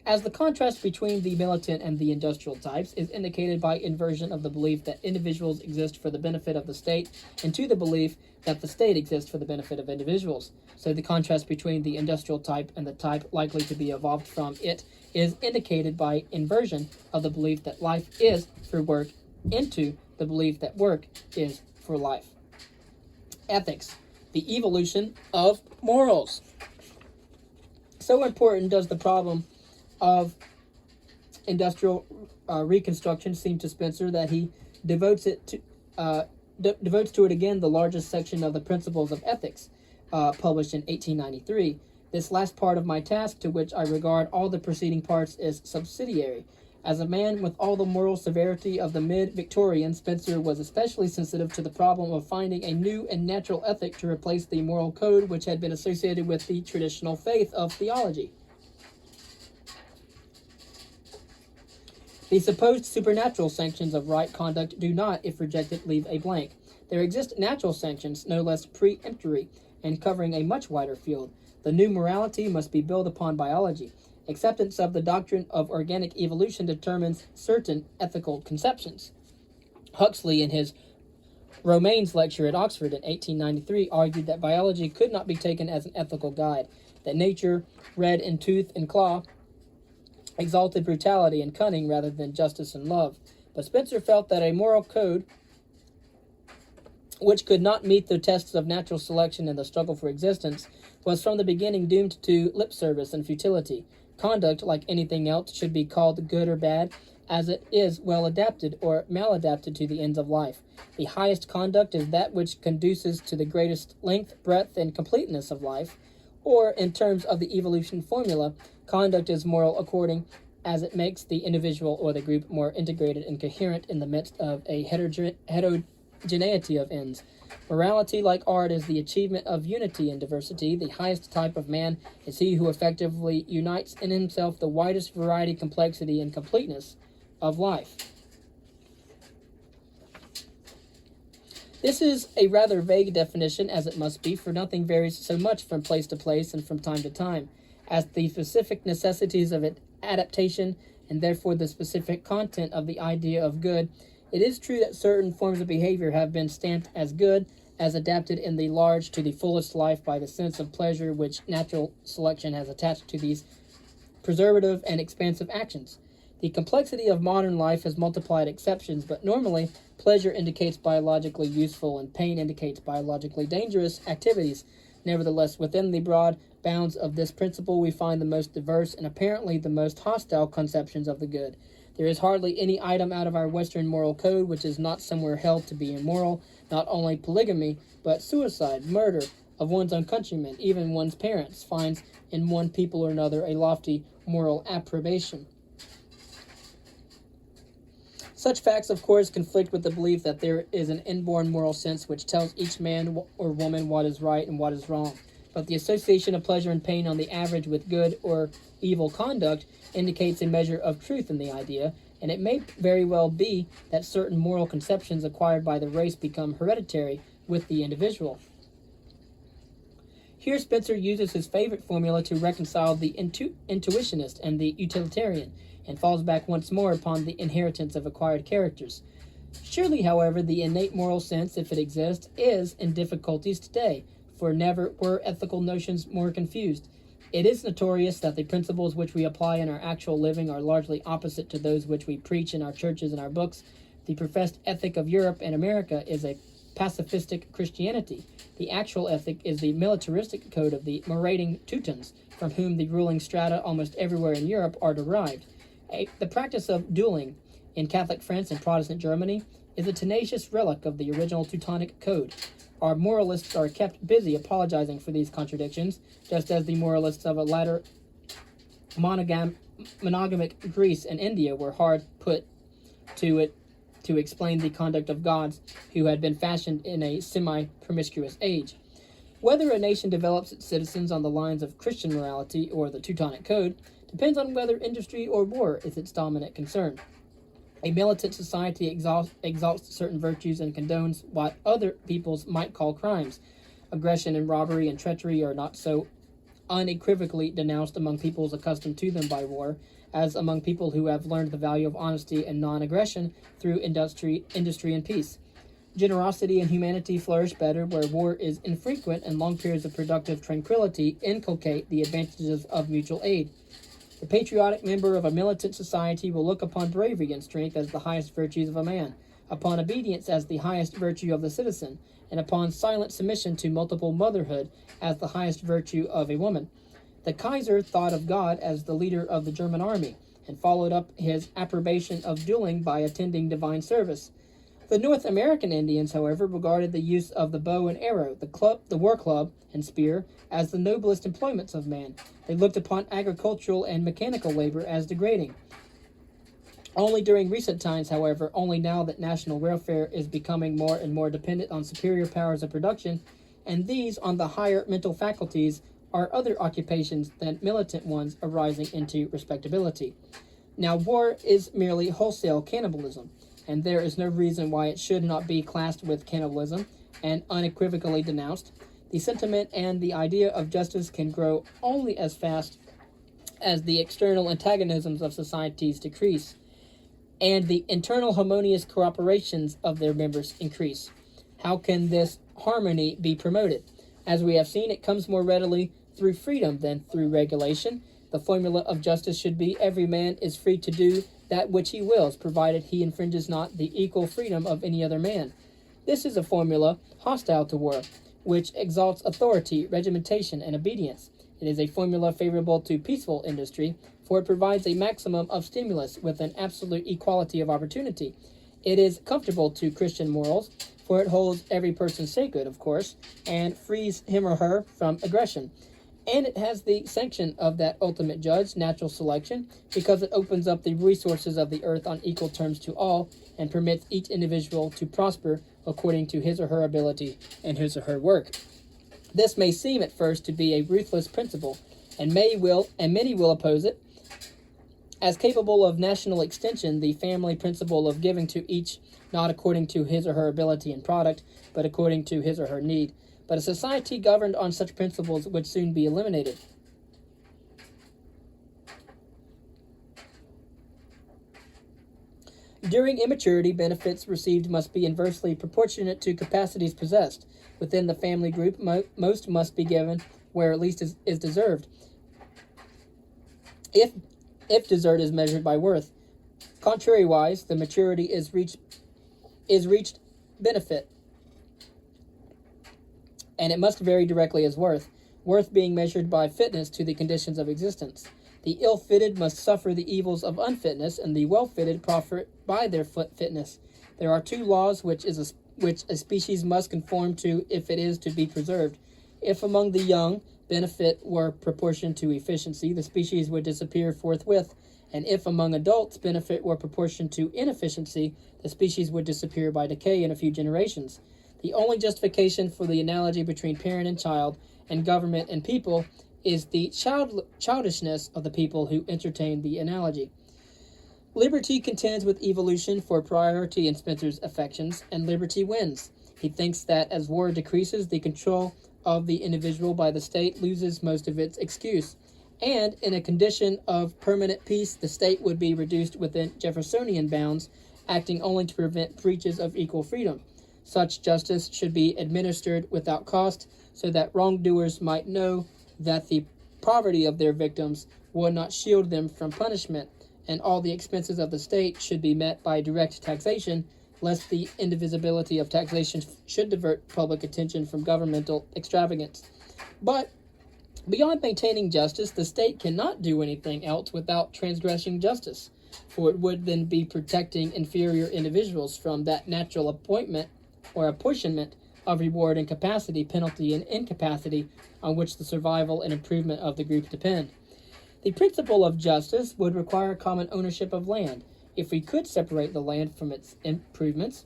As the contrast between the militant and the industrial types is indicated by inversion of the belief that individuals exist for the benefit of the state into the belief that the state exists for the benefit of individuals. So the contrast between the industrial type and the type likely to be evolved from it is indicated by inversion of the belief that life is for work into the belief that work is for life. Ethics, the evolution of morals. So important does the problem of industrial reconstruction seem to Spencer that he devotes to it again the largest section of the Principles of Ethics, published in 1893. This last part of my task, to which I regard all the preceding parts, is subsidiary. As a man with all the moral severity of the mid-Victorian, Spencer was especially sensitive to the problem of finding a new and natural ethic to replace the moral code which had been associated with the traditional faith of theology. The supposed supernatural sanctions of right conduct do not, if rejected, leave a blank. There exist natural sanctions, no less peremptory, and covering a much wider field. The new morality must be built upon biology. Acceptance of the doctrine of organic evolution determines certain ethical conceptions. Huxley, in his Romaine's lecture at Oxford in 1893 argued that biology could not be taken as an ethical guide, that nature, read in tooth and claw, exalted brutality and cunning rather than justice and love. But Spencer felt that a moral code which could not meet the tests of natural selection and the struggle for existence was from the beginning doomed to lip service and futility. Conduct, like anything else, should be called good or bad as it is well adapted or maladapted to the ends of life. The highest conduct is that which conduces to the greatest length, breadth, and completeness of life, or, in terms of the evolution formula, conduct is moral according as it makes the individual or the group more integrated and coherent in the midst of a heterogeneity of ends. Morality, like art, is the achievement of unity in diversity. The highest type of man is he who effectively unites in himself the widest variety, complexity, and completeness of life. This is a rather vague definition, as it must be, for nothing varies so much from place to place and from time to time as the specific necessities of adaptation and therefore the specific content of the idea of good. It is true that certain forms of behavior have been stamped as good, as adapted in the large to the fullest life by the sense of pleasure which natural selection has attached to these preservative and expansive actions. The complexity of modern life has multiplied exceptions, but normally pleasure indicates biologically useful and pain indicates biologically dangerous activities. Nevertheless, within the broad bounds of this principle, we find the most diverse and apparently the most hostile conceptions of the good. There is hardly any item out of our Western moral code which is not somewhere held to be immoral, not only polygamy, but suicide, murder of one's own countrymen, even one's parents, finds in one people or another a lofty moral approbation. Such facts, of course, conflict with the belief that there is an inborn moral sense which tells each man or woman what is right and what is wrong. But the association of pleasure and pain on the average with good or evil conduct indicates a measure of truth in the idea, and it may very well be that certain moral conceptions acquired by the race become hereditary with the individual. Here Spencer uses his favorite formula to reconcile the intuitionist and the utilitarian, and falls back once more upon the inheritance of acquired characters. Surely, however, the innate moral sense, if it exists, is in difficulties today, for never were ethical notions more confused. It is notorious that the principles which we apply in our actual living are largely opposite to those which we preach in our churches and our books. The professed ethic of Europe and America is a pacifistic Christianity. The actual ethic is the militaristic code of the marauding Teutons, from whom the ruling strata almost everywhere in Europe are derived. The practice of dueling in Catholic France and Protestant Germany is a tenacious relic of the original Teutonic code. Our moralists are kept busy apologizing for these contradictions, just as the moralists of a latter monogamic Greece and India were hard put to it to explain the conduct of gods who had been fashioned in a semi-promiscuous age. Whether a nation develops its citizens on the lines of Christian morality or the Teutonic code depends on whether industry or war is its dominant concern. A militant society exalts certain virtues and condones what other peoples might call crimes. Aggression and robbery and treachery are not so unequivocally denounced among peoples accustomed to them by war as among people who have learned the value of honesty and non-aggression through industry and peace. Generosity and humanity flourish better where war is infrequent, and long periods of productive tranquility inculcate the advantages of mutual aid. The patriotic member of a militant society will look upon bravery and strength as the highest virtues of a man, upon obedience as the highest virtue of the citizen, and upon silent submission to multiple motherhood as the highest virtue of a woman. The Kaiser thought of God as the leader of the German army, and followed up his approbation of dueling by attending divine service. The North American Indians, however, regarded the use of the bow and arrow, the war club, and spear as the noblest employments of man. They looked upon agricultural and mechanical labor as degrading. Only during recent times, however, only now that national welfare is becoming more and more dependent on superior powers of production, and these on the higher mental faculties, are other occupations than militant ones arising into respectability. Now, war is merely wholesale cannibalism, and there is no reason why it should not be classed with cannibalism and unequivocally denounced. The sentiment and the idea of justice can grow only as fast as the external antagonisms of societies decrease, and the internal harmonious cooperations of their members increase. How can this harmony be promoted? As we have seen, it comes more readily through freedom than through regulation. The formula of justice should be every man is free to do that which he wills, provided he infringes not the equal freedom of any other man. This is a formula hostile to war, which exalts authority, regimentation, and obedience. It is a formula favorable to peaceful industry, for it provides a maximum of stimulus with an absolute equality of opportunity. It is comfortable to Christian morals, for it holds every person sacred, of course, and frees him or her from aggression. And it has the sanction of that ultimate judge, natural selection, because it opens up the resources of the earth on equal terms to all, and permits each individual to prosper according to his or her ability and his or her work. This may seem at first to be a ruthless principle, and many will oppose it. As capable of national extension, the family principle of giving to each not according to his or her ability and product, but according to his or her need. But a society governed on such principles would soon be eliminated. During immaturity, benefits received must be inversely proportionate to capacities possessed. Within the family group, most must be given where least is deserved, if desert is measured by worth. Contrariwise, the maturity is reached benefit, and it must vary directly as worth being measured by fitness to the conditions of existence. The ill-fitted must suffer the evils of unfitness, and the well-fitted profit by their fitness. There are two laws which a species must conform to if it is to be preserved. If among the young benefit were proportioned to efficiency, the species would disappear forthwith, and if among adults benefit were proportioned to inefficiency, the species would disappear by decay in a few generations. The only justification for the analogy between parent and child, and government and people, is the childishness of the people who entertain the analogy. Liberty contends with evolution for priority in Spencer's affections, and liberty wins. He thinks that as war decreases, the control of the individual by the state loses most of its excuse, and in a condition of permanent peace, the state would be reduced within Jeffersonian bounds, acting only to prevent breaches of equal freedom. Such justice should be administered without cost, so that wrongdoers might know that the poverty of their victims would not shield them from punishment, and all the expenses of the state should be met by direct taxation, lest the indivisibility of taxation should divert public attention from governmental extravagance. But beyond maintaining justice, the state cannot do anything else without transgressing justice, for it would then be protecting inferior individuals from that natural appointment or apportionment of reward and capacity, penalty and incapacity, on which the survival and improvement of the group depend. The principle of justice would require common ownership of land, if we could separate the land from its improvements.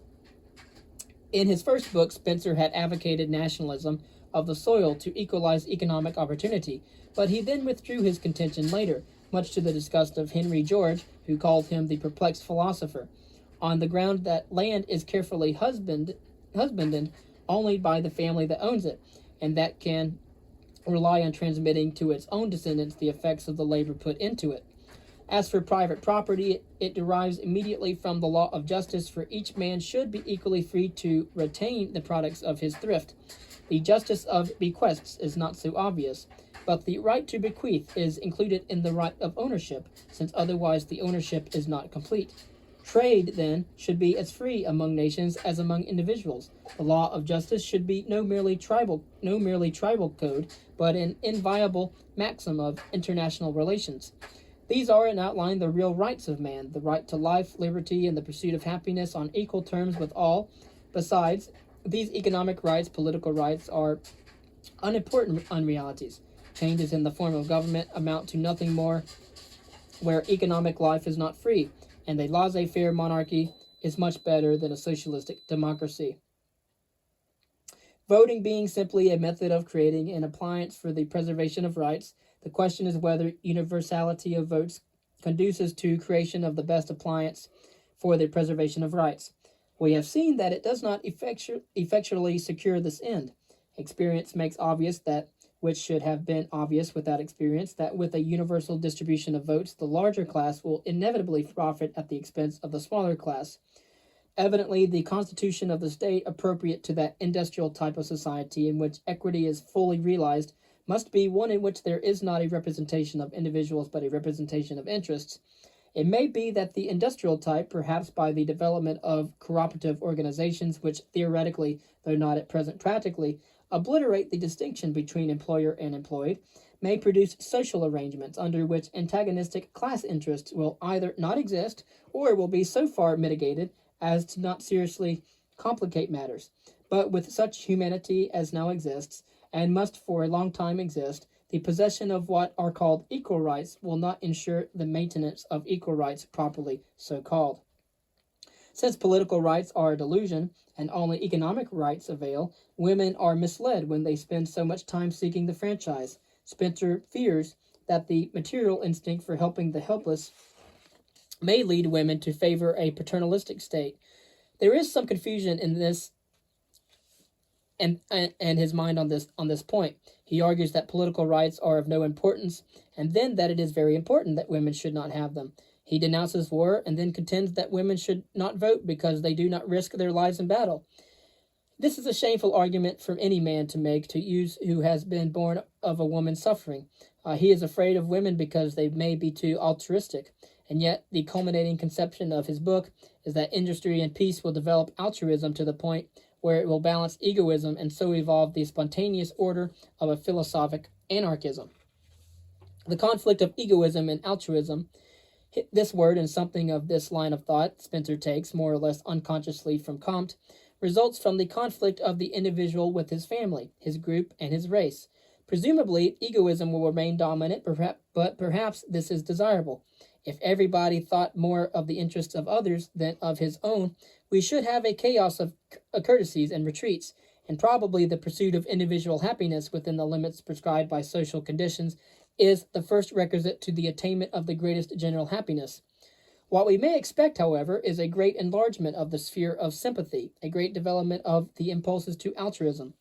In his first book, Spencer had advocated nationalism of the soil to equalize economic opportunity, but he then withdrew his contention later, much to the disgust of Henry George, who called him the perplexed philosopher, on the ground that land is carefully husbanded only by the family that owns it, and that can rely on transmitting to its own descendants the effects of the labor put into it. As for private property, it derives immediately from the law of justice, for each man should be equally free to retain the products of his thrift. The justice of bequests is not so obvious, but the right to bequeath is included in the right of ownership, since otherwise the ownership is not complete. Trade, then, should be as free among nations as among individuals. The law of justice should be no merely tribal code, but an inviolable maxim of international relations. These are, in outline, the real rights of man: the right to life, liberty, and the pursuit of happiness on equal terms with all. Besides, these economic rights, political rights, are unimportant unrealities. Changes in the form of government amount to nothing more where economic life is not free, and a laissez-faire monarchy is much better than a socialistic democracy. Voting being simply a method of creating an appliance for the preservation of rights, the question is whether universality of votes conduces to creation of the best appliance for the preservation of rights. We have seen that it does not effectually secure this end. Experience makes obvious that, which should have been obvious without experience, that with a universal distribution of votes, the larger class will inevitably profit at the expense of the smaller class. Evidently, the constitution of the state appropriate to that industrial type of society in which equity is fully realized must be one in which there is not a representation of individuals but a representation of interests. It may be that the industrial type, perhaps by the development of cooperative organizations which theoretically, though not at present practically, obliterate the distinction between employer and employed, may produce social arrangements under which antagonistic class interests will either not exist or will be so far mitigated as to not seriously complicate matters. But with such humanity as now exists, and must for a long time exist, the possession of what are called equal rights will not ensure the maintenance of equal rights properly so called. Since political rights are a delusion, and only economic rights avail, women are misled when they spend so much time seeking the franchise. Spencer fears that the material instinct for helping the helpless may lead women to favor a paternalistic state. There is some confusion in this and his mind on this point. He argues that political rights are of no importance, and then that it is very important that women should not have them. He denounces war and then contends that women should not vote because they do not risk their lives in battle. This is a shameful argument for any man to make to use who has been born of a woman's suffering. He is afraid of women because they may be too altruistic. And yet, the culminating conception of his book is that industry and peace will develop altruism to the point where it will balance egoism and so evolve the spontaneous order of a philosophic anarchism. The conflict of egoism and altruism, this word and something of this line of thought Spencer takes more or less unconsciously from Comte, results from the conflict of the individual with his family, his group, and his race. Presumably, egoism will remain dominant, but perhaps this is desirable. If everybody thought more of the interests of others than of his own, we should have a chaos of courtesies and retreats, and probably the pursuit of individual happiness within the limits prescribed by social conditions is the first requisite to the attainment of the greatest general happiness. What we may expect, however, is a great enlargement of the sphere of sympathy, a great development of the impulses to altruism.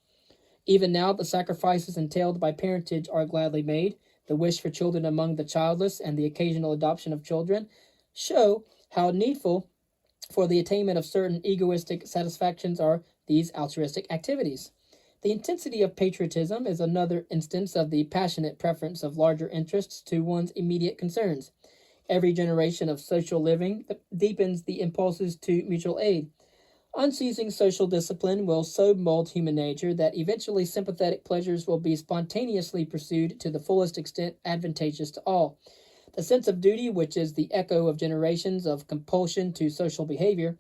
Even now, the sacrifices entailed by parentage are gladly made. The wish for children among the childless and the occasional adoption of children show how needful for the attainment of certain egoistic satisfactions are these altruistic activities. The intensity of patriotism is another instance of the passionate preference of larger interests to one's immediate concerns. Every generation of social living deepens the impulses to mutual aid. Unceasing social discipline will so mold human nature that eventually sympathetic pleasures will be spontaneously pursued to the fullest extent advantageous to all. The sense of duty, which is the echo of generations of compulsion to social behavior,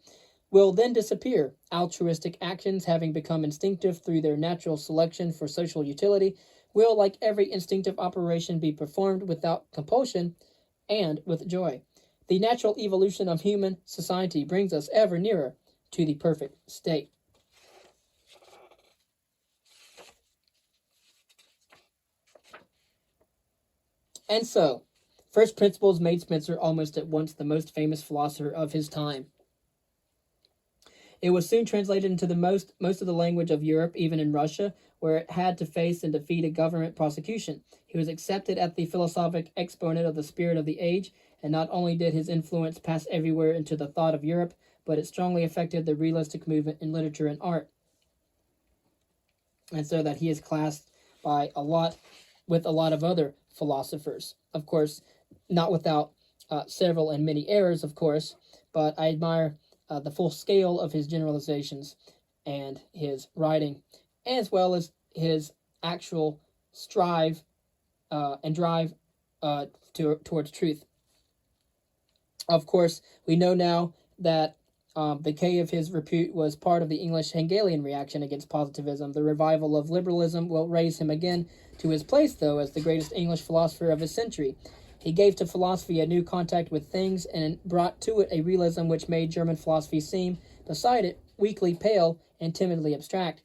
will then disappear. Altruistic actions, having become instinctive through their natural selection for social utility, will, like every instinctive operation, be performed without compulsion and with joy. The natural evolution of human society brings us ever nearer to the perfect state. And so, First Principles made Spencer almost at once the most famous philosopher of his time. It was soon translated into the most of the language of Europe, even in Russia, where it had to face and defeat a government prosecution. He was accepted as the philosophic exponent of the spirit of the age, and not only did his influence pass everywhere into the thought of Europe, but it strongly affected the realistic movement in literature and art. And so that he is classed by with a lot of other philosophers. Of course, not without several and many errors, of course, but I admire the full scale of his generalizations and his writing, as well as his actual strive and drive towards truth. Of course, we know now that the decay of his repute was part of the English Hegelian reaction against positivism. The revival of liberalism will raise him again to his place, though, as the greatest English philosopher of his century. He gave to philosophy a new contact with things and brought to it a realism which made German philosophy seem, beside it, weakly pale and timidly abstract.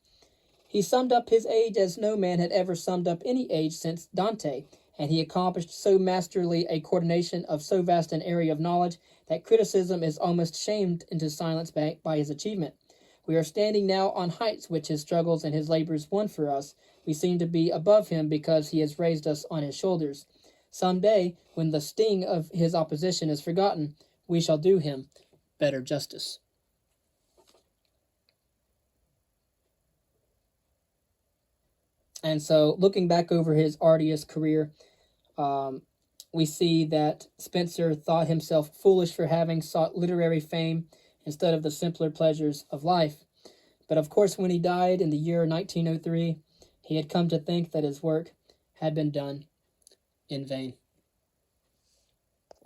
He summed up his age as no man had ever summed up any age since Dante, and he accomplished so masterly a coordination of so vast an area of knowledge that criticism is almost shamed into silence by his achievement. We are standing now on heights which his struggles and his labors won for us. We seem to be above him because he has raised us on his shoulders. Some day, when the sting of his opposition is forgotten, we shall do him better justice. And so, looking back over his arduous career, um, we see that Spenser thought himself foolish for having sought literary fame instead of the simpler pleasures of life. But of course, when he died in the year 1903, he had come to think that his work had been done in vain.